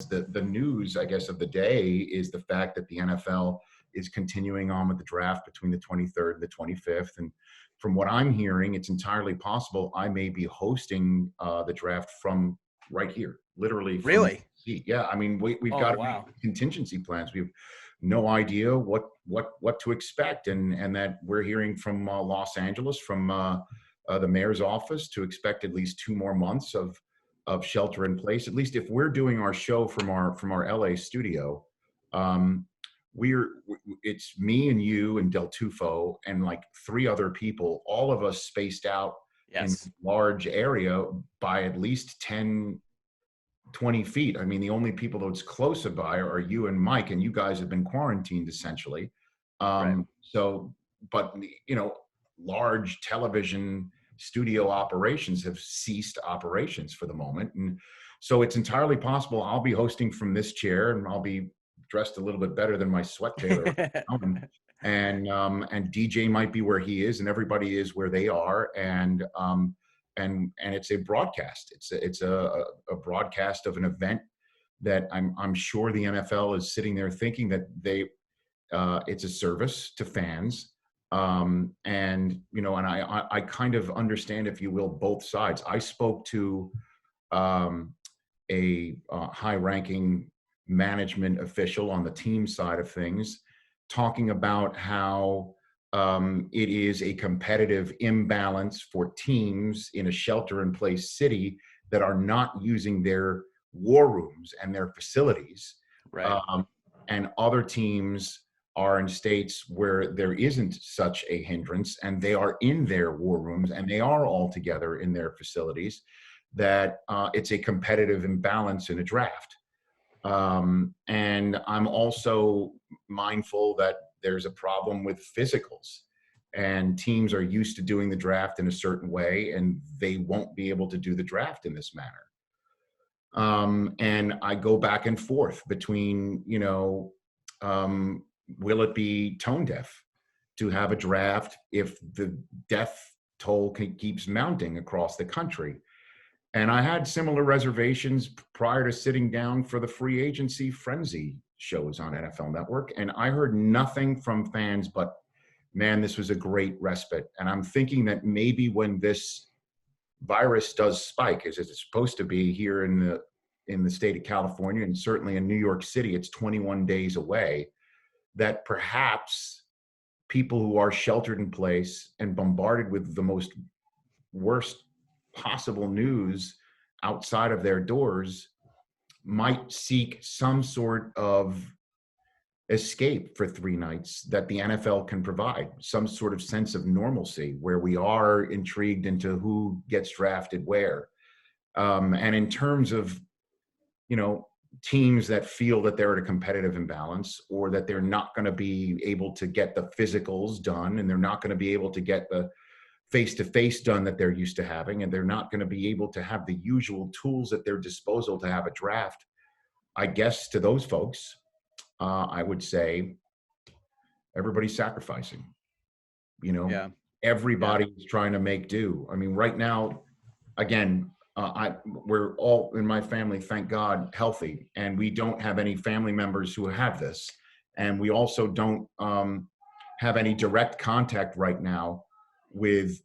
The news, I guess, of the day is the fact that the NFL is continuing on with the draft between the 23rd and the 25th. And from what I'm hearing, it's entirely possible I may be hosting the draft from right here, literally. From Really? Yeah, I mean, we've Oh, got to wow. make contingency plans. We have no idea what to expect, and that we're hearing from Los Angeles, from the mayor's office, to expect at least 2 more months of shelter in place. At least if we're doing our show from our LA studio, it's me and you and Del Tufo and like 3 other people, all of us spaced out in Yes. a large area by at least 10, 20 feet. I mean, the only people that's closer by are you and Mike, and you guys have been quarantined essentially. Right. So, but large television studio operations have ceased operations for the moment. And so it's entirely possible I'll be hosting from this chair, and I'll be dressed a little bit better than my sweat tailor. And DJ might be where he is, and everybody is where they are. And it's a broadcast. It's a broadcast of an event that I'm sure the NFL is sitting there thinking that it's a service to fans. And I kind of understand, if you will, both sides. I spoke to a high-ranking management official on the team side of things, talking about how it is a competitive imbalance for teams in a shelter-in-place city that are not using their war rooms and their facilities. Right. And other teams are in states where there isn't such a hindrance, and they are in their war rooms and they are all together in their facilities, that it's a competitive imbalance in a draft. And I'm also mindful that there's a problem with physicals, and teams are used to doing the draft in a certain way, and they won't be able to do the draft in this manner. And I go back and forth between, will it be tone deaf to have a draft if the death toll keeps mounting across the country? And I had similar reservations prior to sitting down for the free agency frenzy shows on NFL Network. And I heard nothing from fans but, man, this was a great respite. And I'm thinking that maybe when this virus does spike, as it's supposed to be here in the state of California, and certainly in New York City, it's 21 days away, that perhaps people who are sheltered in place and bombarded with the most worst possible news outside of their doors might seek some sort of escape for 3 nights that the NFL can provide, some sort of sense of normalcy where we are intrigued into who gets drafted where. And in terms of, teams that feel that they're at a competitive imbalance, or that they're not going to be able to get the physicals done, and they're not going to be able to get the face-to-face done that they're used to having, and they're not going to be able to have the usual tools at their disposal to have a draft, I guess to those folks, I would say everybody's sacrificing. Yeah. Everybody is trying to make do. I mean, right now, again, we're all in my family, thank God, healthy, and we don't have any family members who have this, and we also don't have any direct contact right now with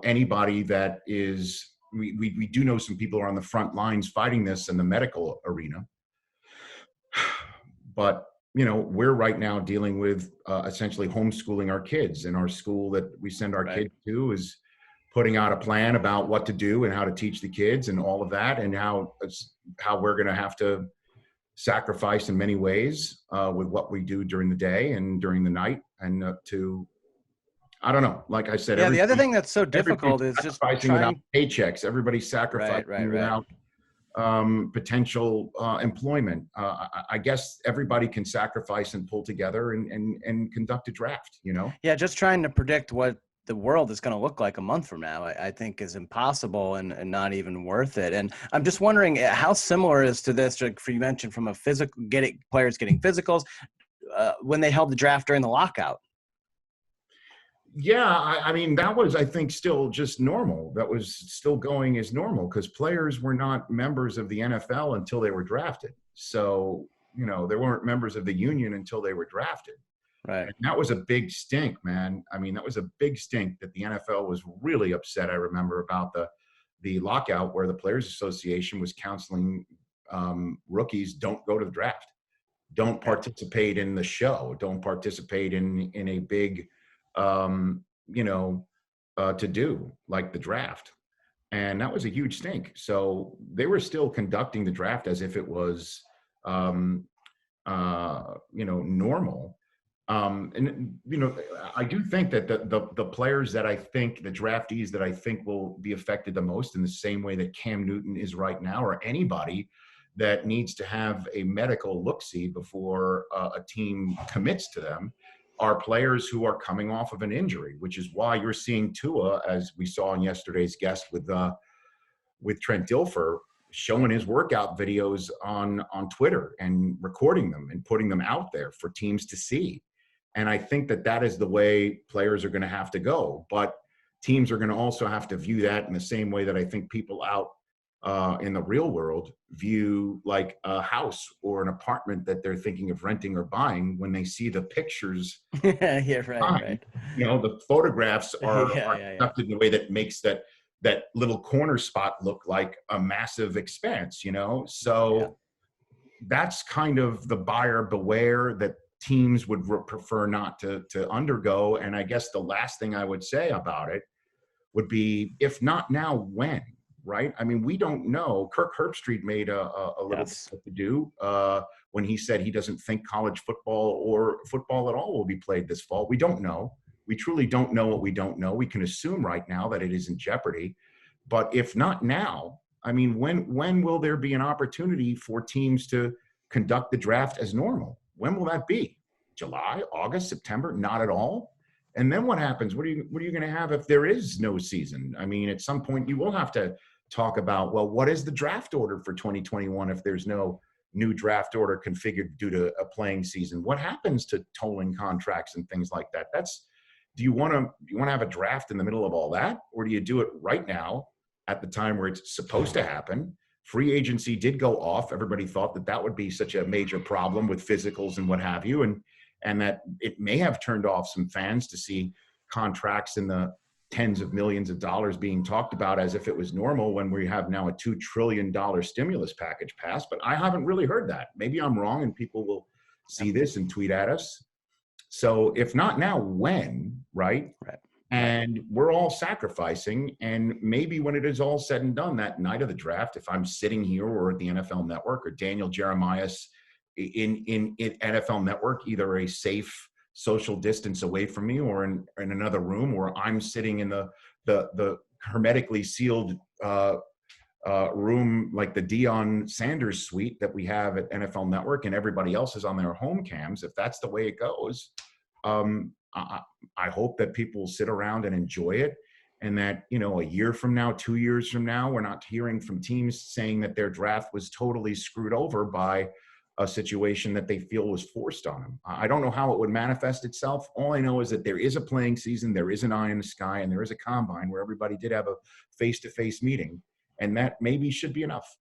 anybody that is. We do know some people are on the front lines fighting this in the medical arena, but we're right now dealing with essentially homeschooling our kids, and our school that we send our kids to is putting out a plan about what to do and how to teach the kids and all of that, and how we're going to have to sacrifice in many ways with what we do during the day and during the night, and I don't know. Like I said, the other thing that's so difficult is just sacrificing without paychecks. Everybody's sacrificing without potential employment. I guess everybody can sacrifice and pull together and conduct a draft. Yeah, just trying to predict what the world is going to look like a month from now, I think is impossible and not even worth it. And I'm just wondering how similar is to this, like you mentioned, from a players getting physicals when they held the draft during the lockout. Yeah, I mean, that was, I think, still just normal. That was still going as normal because players were not members of the NFL until they were drafted. So, they weren't members of the union until they were drafted. Right. And that was a big stink, man. I mean, that was a big stink that the NFL was really upset. I remember about the lockout where the Players Association was counseling rookies, don't go to the draft, don't Right. participate in the show, don't participate in a big, um, to do like the draft. And that was a huge stink. So they were still conducting the draft as if it was, um, normal. And I do think that the players that I think, the draftees that I think will be affected the most in the same way that Cam Newton is right now, or anybody that needs to have a medical look-see before a team commits to them, are players who are coming off of an injury, which is why you're seeing Tua, as we saw in yesterday's guest with Trent Dilfer, showing his workout videos on Twitter and recording them and putting them out there for teams to see. And I think that is the way players are going to have to go. But teams are going to also have to view that in the same way that I think people out in the real world view like a house or an apartment that they're thinking of renting or buying when they see the pictures. Yeah, right, right. The photographs are Yeah, yeah, yeah. constructed in a way that makes that little corner spot look like a massive expanse, So Yeah. that's kind of the buyer beware that teams would prefer not to undergo. And I guess the last thing I would say about it would be, if not now, when? Right? I mean, we don't know. Kirk Herbstreit made a little Yes. bit to do when he said he doesn't think college football or football at all will be played this fall. We don't know. We truly don't know what we don't know. We can assume right now that it is in jeopardy. But if not now, I mean, when will there be an opportunity for teams to conduct the draft as normal? When will that be? July, August, September? Not at all. And then what happens? What are you going to have if there is no season? I mean, at some point you will have to talk about, well, what is the draft order for 2021 if there's no new draft order configured due to a playing season? What happens to tolling contracts and things like that? Do you want to have a draft in the middle of all that, or do you do it right now at the time where it's supposed to happen? Free agency did go off. Everybody thought that would be such a major problem with physicals and what have you, and that it may have turned off some fans to see contracts in the tens of millions of dollars being talked about as if it was normal when we have now a $2 trillion stimulus package passed. But I haven't really heard that. Maybe I'm wrong and people will see this and tweet at us. So if not now, when, right? Right. And we're all sacrificing. And maybe when it is all said and done, that night of the draft, if I'm sitting here or at the NFL Network or Daniel Jeremiah's in NFL Network, either a safe social distance away from me or in another room, or I'm sitting in the hermetically sealed room like the Deion Sanders suite that we have at NFL Network, and everybody else is on their home cams. If that's the way it goes, I hope that people sit around and enjoy it, and that, a year from now, 2 years from now, we're not hearing from teams saying that their draft was totally screwed over by a situation that they feel was forced on them. I don't know how it would manifest itself. All I know is that there is a playing season, there is an eye in the sky, and there is a combine where everybody did have a face-to-face meeting, and that maybe should be enough.